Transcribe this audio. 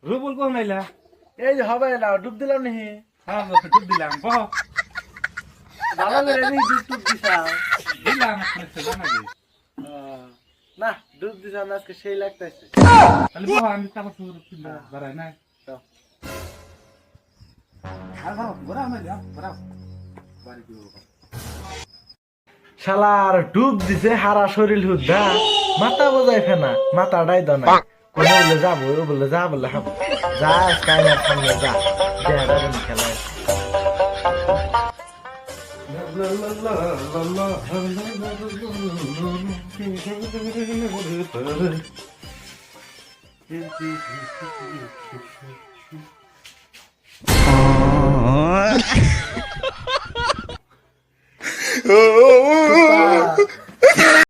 রুবুল কোন নাইলা? এই যে হবে না, ডুব দিলাম নি। হ্যাঁ ডুব দিলাম বহ ভালো করে নি ডুব টুব দিছাও। দিলাম নাকি না, ডুব দিছাও না, আজকে সেই লাগতেছে। তাহলে বহ আমি তারপর শুরু দাঁড়াই না শালার ডুব দিছে হারা শরীর হুদ্ধা, মাথা বোঝাই ফেনা, মাথাটাই দনা। কোনো বলে যাবো, ও বলে যা বলে হাবো, যা কাইনার সামনে যা, দেহাটা যেন খেলায়।